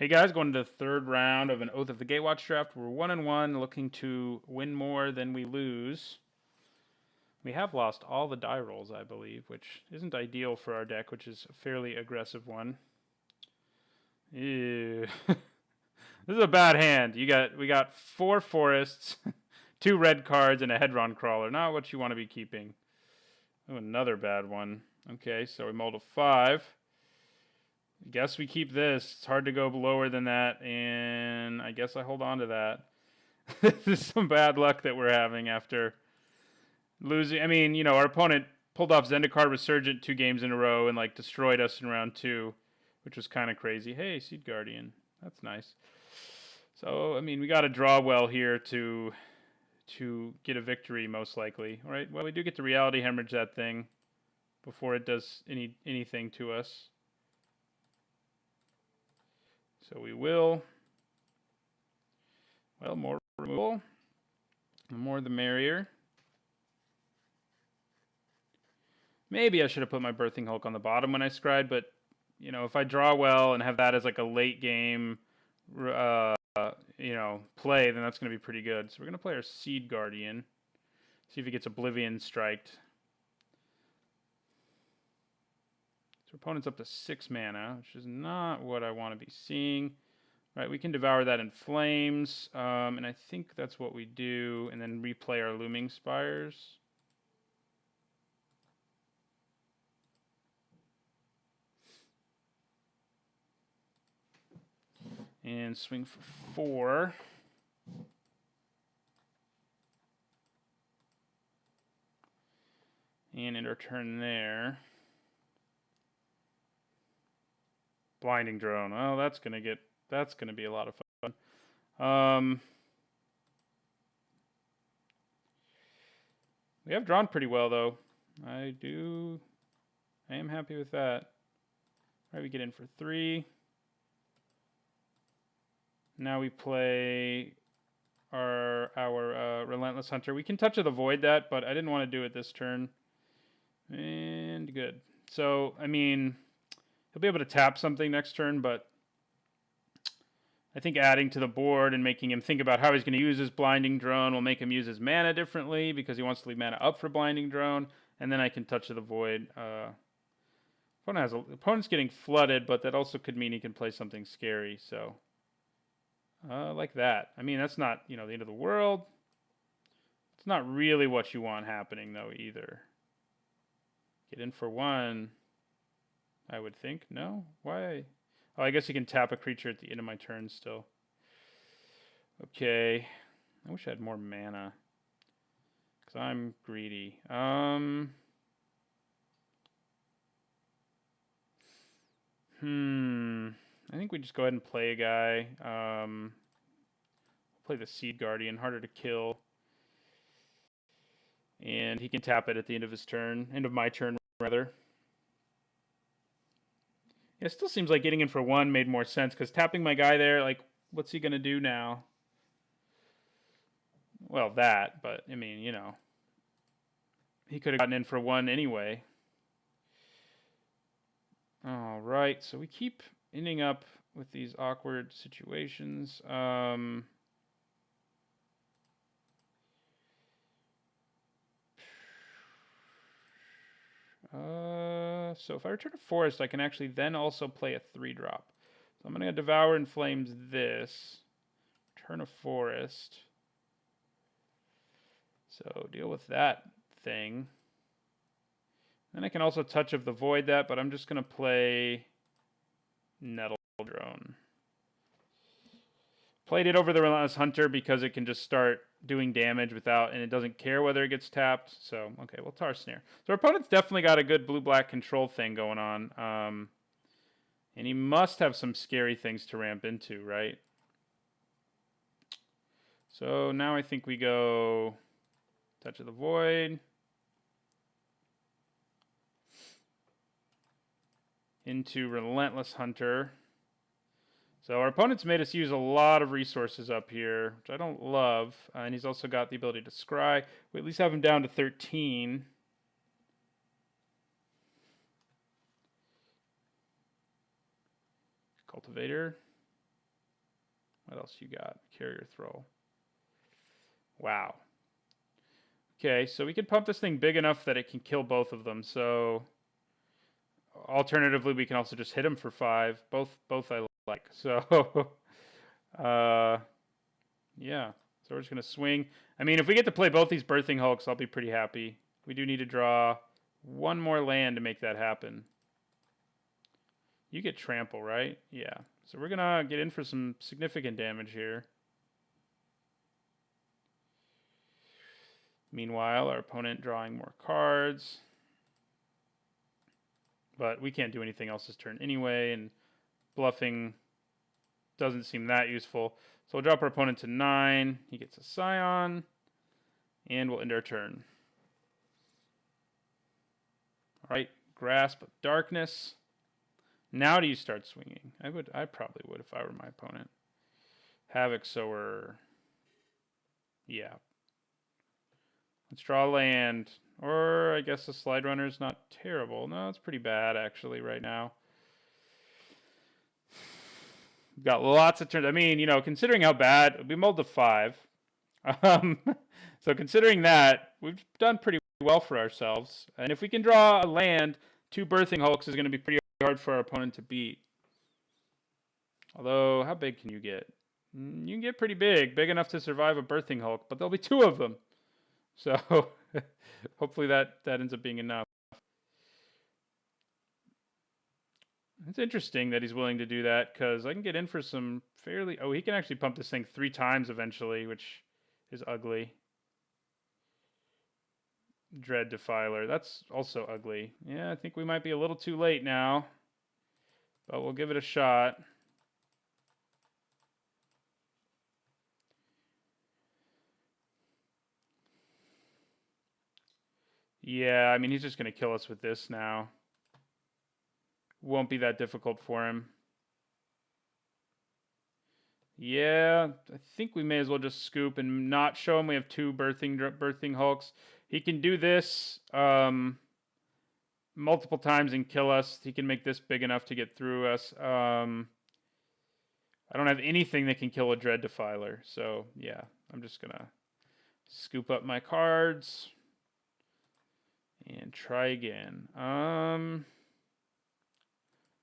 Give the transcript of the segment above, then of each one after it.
Hey guys, going to the third round of an Oath of the Gatewatch draft. We're 1-1, looking to win more than we lose. We have lost all the die rolls, I believe, which isn't ideal for our deck, which is a fairly aggressive one. Ew. This is a bad hand. We got 4 forests, 2 red cards, and a Hedron crawler. Not what you want to be keeping. Oh, another bad one. Okay, so we mulled a 5. I guess we keep this. It's hard to go lower than that, and I guess I hold on to that. This is some bad luck that we're having after losing. I mean, you know, our opponent pulled off Zendikar Resurgent 2 games in a row and like destroyed us in round 2, which was kind of crazy. Hey, Seed Guardian, that's nice. So I mean, we got to draw well here to get a victory, most likely. All right. Well, we do get to reality hemorrhage that thing before it does anything to us. So we will. Well, more removal. The more the merrier. Maybe I should have put my Birthing Hulk on the bottom when I scried, but you know, if I draw well and have that as like a late game, you know, play, then that's going to be pretty good. So we're going to play our Seed Guardian. See if he gets Oblivion Striked. So opponent's up to 6 mana, which is not what I want to be seeing. Right, we can devour that in flames, and I think that's what we do, and then replay our Looming Spires. And swing for 4. And end our turn there. Blinding Drone. Oh, that's gonna be a lot of fun. We have drawn pretty well though. I am happy with that. All right, we get in for 3. Now we play our Relentless Hunter. We can Touch of the Void that, but I didn't want to do it this turn. And good. So, I mean, he'll be able to tap something next turn, but I think adding to the board and making him think about how he's going to use his Blinding Drone will make him use his mana differently because he wants to leave mana up for Blinding Drone, and then I can Touch of the Void. Opponent's getting flooded, but that also could mean he can play something scary, so like that. I mean, that's not, you know, the end of the world. It's not really what you want happening, though, either. Get in for 1, I would think. No? Why? Oh, I guess you can tap a creature at the end of my turn still. Okay. I wish I had more mana. Because I'm greedy. I think we just go ahead and play a guy. Play the Seed Guardian, harder to kill. And he can tap it at the end of his turn. End of my turn, rather. Yeah, it still seems like getting in for 1 made more sense, because tapping my guy there, like, what's he going to do now? Well, that, but, I mean, you know. He could have gotten in for 1 anyway. All right, so we keep ending up with these awkward situations. So if I return a forest, I can actually then also play a 3-drop. So I'm going to Devour in Flames this. Return a forest. So deal with that thing. Then I can also Touch of the Void that, but I'm just going to play Nettle Drone. Played it over the Relentless Hunter because it can just start doing damage without, and it doesn't care whether it gets tapped. So, okay, we'll Tar Snare. So our opponent's definitely got a good blue-black control thing going on. And he must have some scary things to ramp into, right? So now I think we go Touch of the Void. Into Relentless Hunter. So our opponent's made us use a lot of resources up here, which I don't love. And he's also got the ability to scry. We at least have him down to 13. Cultivator. What else you got? Carrier throw. Wow. Okay, so we can pump this thing big enough that it can kill both of them. So alternatively, we can also just hit him for 5. Both I like. So yeah. So we're just gonna swing. I mean, if we get to play both these birthing hulks, I'll be pretty happy. We do need to draw one more land to make that happen. You get trample, right? Yeah. So we're gonna get in for some significant damage here. Meanwhile, our opponent drawing more cards. But we can't do anything else this turn anyway, and bluffing doesn't seem that useful. So we'll drop our opponent to 9. He gets a Scion, and we'll end our turn. All right, Grasp of Darkness. Now do you start swinging? I probably would if I were my opponent. Havoc Sower. Yeah. Let's draw a land. Or I guess a Slide Runner is not terrible. No, it's pretty bad actually right now. We've got lots of turns. I mean, you know, considering how bad, we mulled to 5. So considering that, we've done pretty well for ourselves. And if we can draw a land, 2 Birthing Hulks is going to be pretty hard for our opponent to beat. Although, how big can you get? You can get pretty big enough to survive a Birthing Hulk, but there'll be 2 of them. So hopefully that ends up being enough. It's interesting that he's willing to do that, because I can get in for some fairly... Oh, he can actually pump this thing 3 times eventually, which is ugly. Dread Defiler. That's also ugly. Yeah, I think we might be a little too late now, but we'll give it a shot. Yeah, I mean, he's just going to kill us with this now. Won't be that difficult for him. Yeah, I think we may as well just scoop and not show him we have 2 birthing hulks. He can do this multiple times and kill us. He can make this big enough to get through us. I don't have anything that can kill a Dread Defiler. So, yeah, I'm just going to scoop up my cards and try again.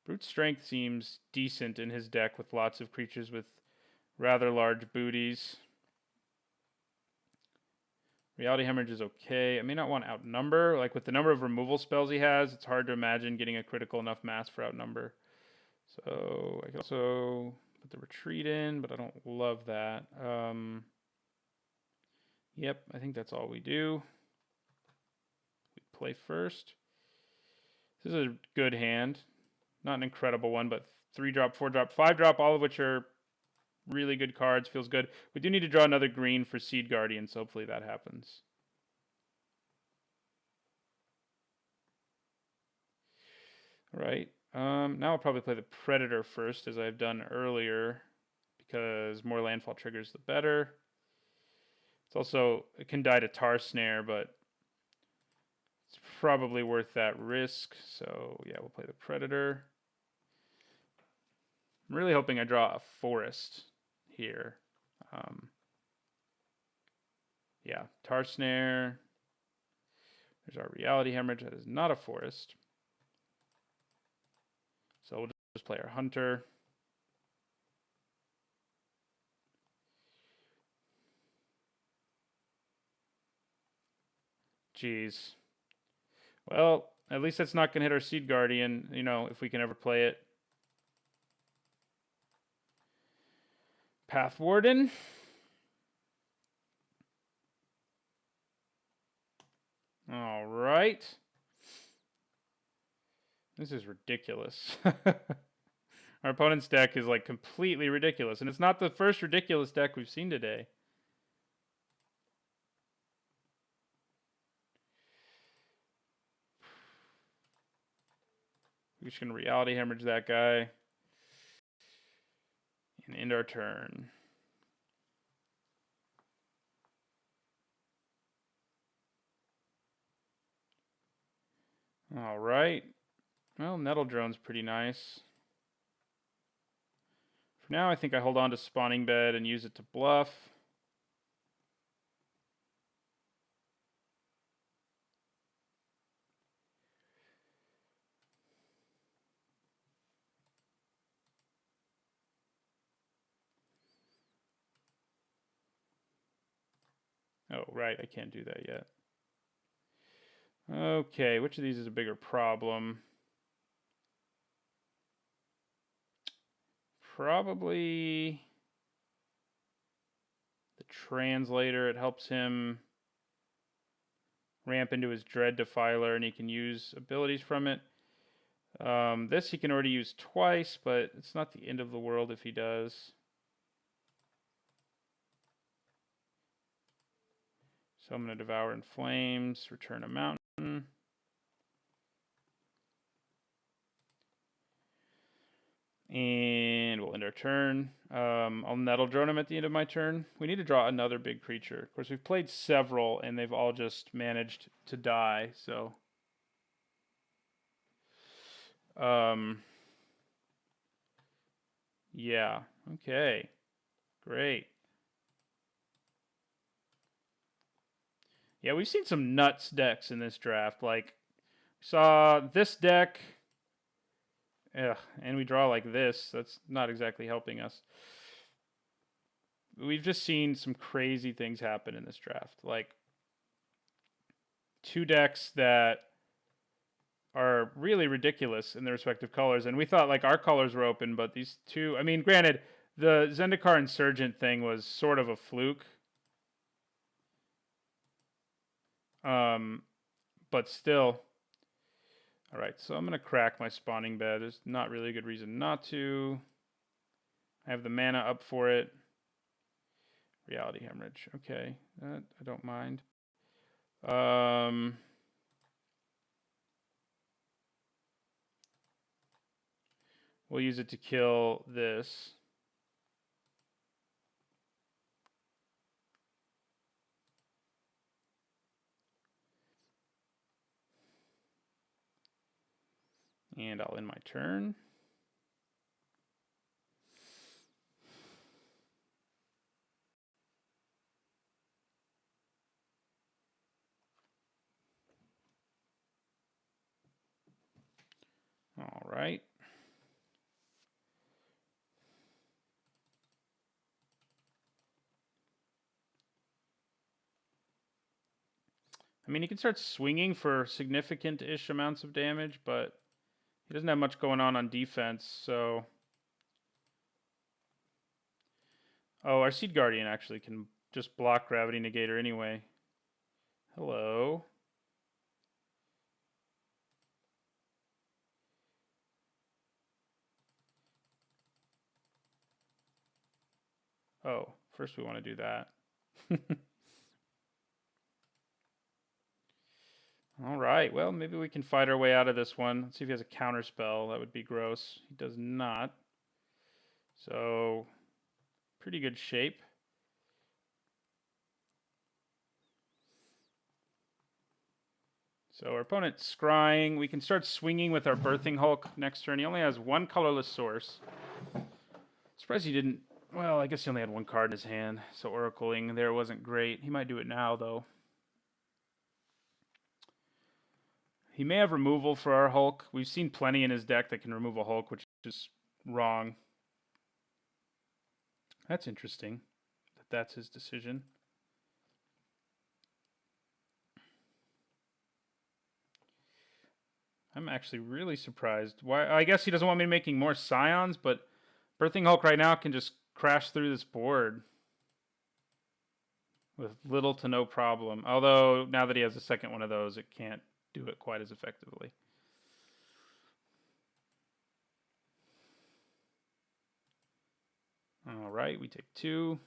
Brute Strength seems decent in his deck with lots of creatures with rather large booties. Reality Hemorrhage is okay. I may not want Outnumber. Like with the number of removal spells he has, it's hard to imagine getting a critical enough mass for Outnumber. So I could also put the Retreat in, but I don't love that. Yep, I think that's all we do. We play first. This is a good hand. Not an incredible one, but 3-drop, 4-drop, 5-drop, all of which are really good cards. Feels good. We do need to draw another green for Seed Guardian, so hopefully that happens. All right. Now I'll probably play the Predator first, as I've done earlier, because more landfall triggers, the better. It's also, it can die to Tar Snare, but it's probably worth that risk. So yeah, we'll play the Predator. I'm really hoping I draw a Forest here. Yeah, Tar Snare. There's our Reality Hemorrhage. That is not a Forest. So we'll just play our Hunter. Jeez. Well, at least that's not going to hit our Seed Guardian, you know, if we can ever play it. Path Warden. All right. This is ridiculous. Our opponent's deck is like completely ridiculous, and it's not the first ridiculous deck we've seen today. We're just going to Reality Hemorrhage that guy and end our turn. All right. Well, Nettle Drone's pretty nice. For now, I think I hold on to spawning bed and use it to bluff. Oh, right, I can't do that yet. Okay, which of these is a bigger problem? Probably the translator. It helps him ramp into his Dread Defiler, and he can use abilities from it. This he can already use twice, but it's not the end of the world if he does. So I'm going to Devour in Flames, return a mountain. And we'll end our turn. I'll Nettle Drone him at the end of my turn. We need to draw another big creature. Of course, we've played several, and they've all just managed to die, so... yeah, okay. Great. Yeah, we've seen some nuts decks in this draft. Like, we saw this deck... ugh, and we draw like this. That's not exactly helping us. We've just seen some crazy things happen in this draft. Like, two decks that are really ridiculous in their respective colors. And we thought, like, our colors were open, but these two... I mean, granted, the Zendikar Insurgent thing was sort of a fluke. But still... Alright, so I'm going to crack my spawning bed. There's not really a good reason not to. I have the mana up for it. Reality Hemorrhage. Okay, that I don't mind. We'll use it to kill this. And I'll end my turn. All right. I mean, he can start swinging for significant-ish amounts of damage, but he doesn't have much going on defense, so... Oh, our Seed Guardian actually can just block Gravity Negator anyway. Hello. Oh, first we want to do that. All right, well, maybe we can fight our way out of this one. Let's see if he has a counter spell. That would be gross. He does not. So, pretty good shape. So our opponent's scrying. We can start swinging with our Birthing Hulk next turn. He only has one colorless source. Surprised he didn't... Well, I guess he only had one card in his hand, so Oracling there wasn't great. He might do it now, though. He may have removal for our Hulk. We've seen plenty in his deck that can remove a Hulk, which is wrong. That's interesting that that's his decision. I'm actually really surprised. Why? I guess he doesn't want me making more Scions, but Birthing Hulk right now can just crash through this board with little to no problem. Although, now that he has a second one of those, it can't do it quite as effectively. All right, we take 2.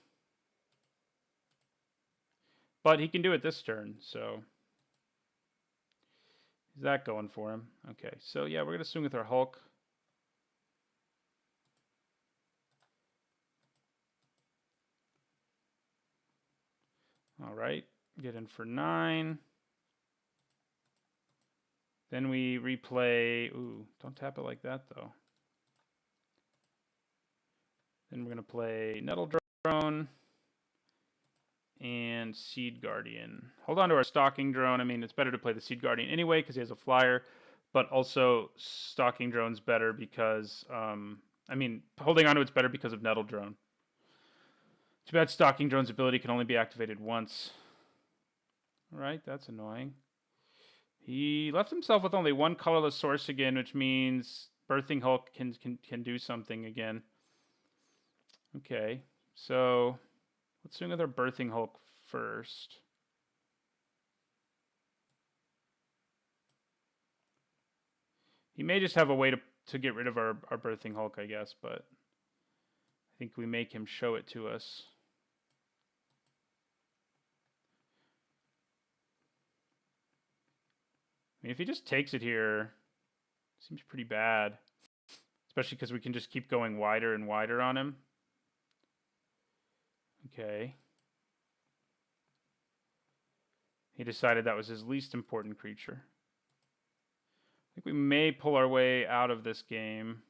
But he can do it this turn, so... Is that going for him? Okay, so yeah, we're going to swing with our Hulk. All right, get in for 9. Then we replay... Ooh, don't tap it like that, though. Then we're going to play Nettle Drone and Seed Guardian. Hold on to our Stalking Drone. I mean, it's better to play the Seed Guardian anyway because he has a flyer, but also Stalking Drone's better because, I mean, holding on to it's better because of Nettle Drone. Too bad Stalking Drone's ability can only be activated once. All right, that's annoying. He left himself with only one colorless source again, which means Birthing Hulk can do something again. Okay, so let's swing with our Birthing Hulk first. He may just have a way to get rid of our Birthing Hulk, I guess, but I think we make him show it to us. I mean, if he just takes it here, seems pretty bad. Especially because we can just keep going wider and wider on him. Okay. He decided that was his least important creature. I think we may pull our way out of this game.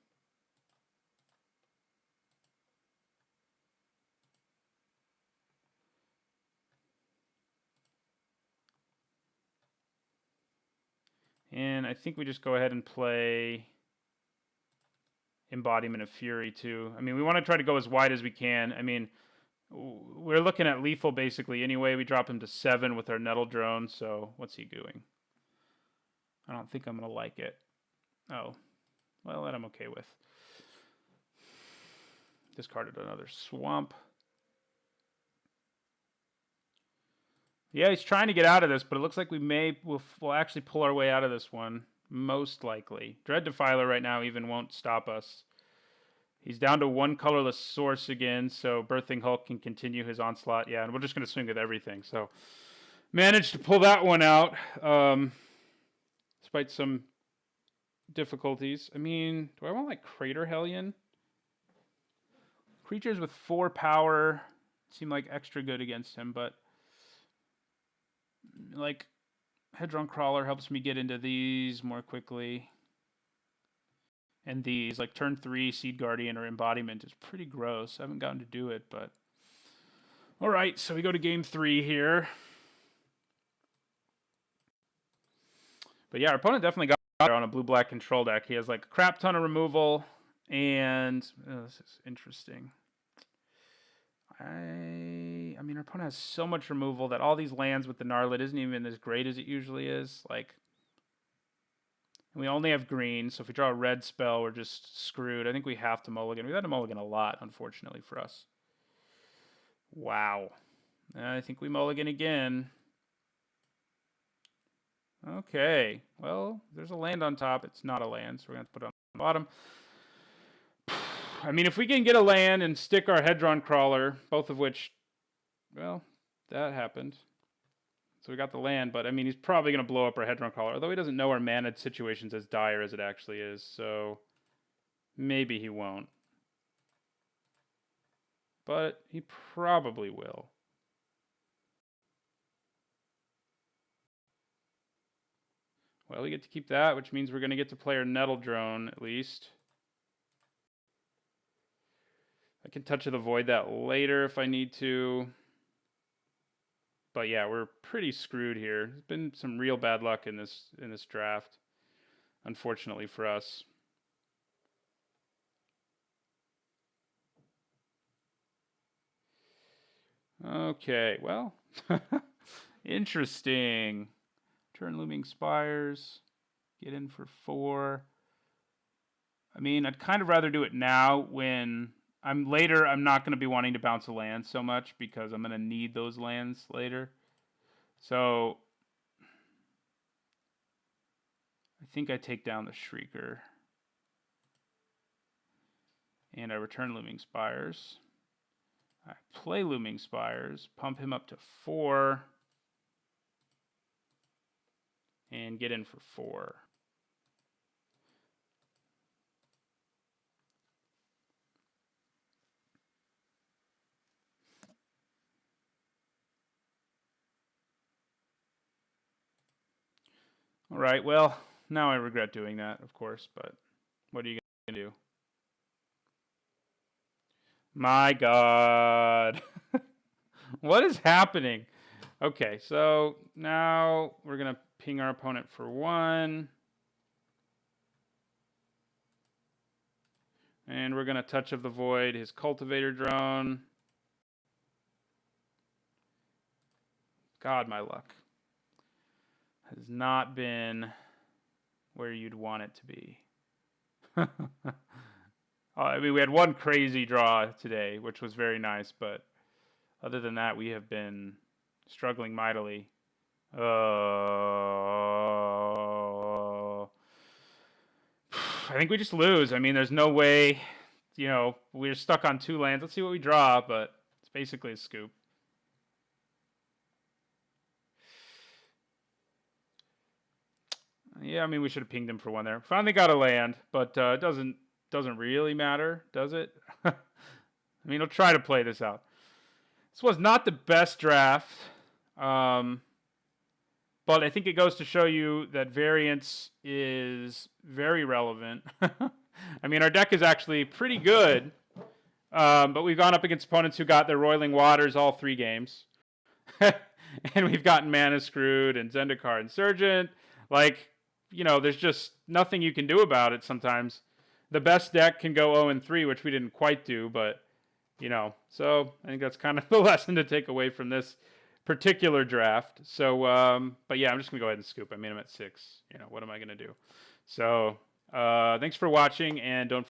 And I think we just go ahead and play Embodiment of Fury too. I mean, we want to try to go as wide as we can. I mean, we're looking at lethal basically anyway. We drop him to 7 with our Nettle Drone, so what's he doing? I don't think I'm going to like it. Oh, well, that I'm okay with. Discarded another Swamp. Yeah, he's trying to get out of this, but it looks like we'll actually pull our way out of this one, most likely. Dread Defiler right now even won't stop us. He's down to one colorless source again, so Birthing Hulk can continue his onslaught. Yeah, and we're just going to swing with everything. So managed to pull that one out, despite some difficulties. I mean, do I want like Crater Hellion? Creatures with 4 power seem like extra good against him, but like Hedron Crawler helps me get into these more quickly. And these, like turn 3 Seed Guardian or Embodiment is pretty gross. I haven't gotten to do it, but all right, so we go to game 3 here. But yeah, our opponent definitely got on a blue-black control deck. He has like a crap ton of removal, and this is interesting. I mean, our opponent has so much removal that all these lands with the Gnarlid isn't even as great as it usually is. Like, we only have green, so if we draw a red spell, we're just screwed. I think we have to mulligan. We've had to mulligan a lot, unfortunately, for us. Wow. I think we mulligan again. Okay. Well, there's a land on top. It's not a land, so we're going to put it on the bottom. I mean, if we can get a land and stick our Hedron Crawler, both of which, well, that happened. So we got the land, but I mean, he's probably going to blow up our Hedron Crawler, although he doesn't know our mana situation's as dire as it actually is, so maybe he won't. But he probably will. Well, we get to keep that, which means we're going to get to play our Nettle Drone, at least. I can Touch of the Void that later if I need to. But yeah, we're pretty screwed here. There's been some real bad luck in this draft, unfortunately for us. Okay, well, interesting. Turn Looming Spires, get in for 4. I mean, I'd kind of rather do it now when I'm not going to be wanting to bounce a land so much because I'm going to need those lands later. So I think I take down the Shrieker. And I return Looming Spires. I play Looming Spires, pump him up to 4, and get in for 4. All right, well, now I regret doing that, of course, but what are you going to do? My God. What is happening? Okay, so now we're going to ping our opponent for 1. And we're going to Touch of the Void his cultivator drone. God, my luck has not been where you'd want it to be. I mean, we had one crazy draw today, which was very nice, but other than that, we have been struggling mightily. I think we just lose. I mean, there's no way, we're stuck on 2 lands. Let's see what we draw, but it's basically a scoop. Yeah, I mean, we should have pinged him for 1 there. Finally got a land, but it doesn't really matter, does it? I mean, I'll try to play this out. This was not the best draft, but I think it goes to show you that variance is very relevant. I mean, our deck is actually pretty good, but we've gone up against opponents who got their Roiling Waters all 3 games. And we've gotten Mana Screwed and Zendikar Insurgent. Like, there's just nothing you can do about it sometimes. The best deck can go 0-3, which we didn't quite do, but, so I think that's kind of the lesson to take away from this particular draft. So, but yeah, I'm just going to go ahead and scoop. I mean, I'm at 6. What am I going to do? So, thanks for watching, and don't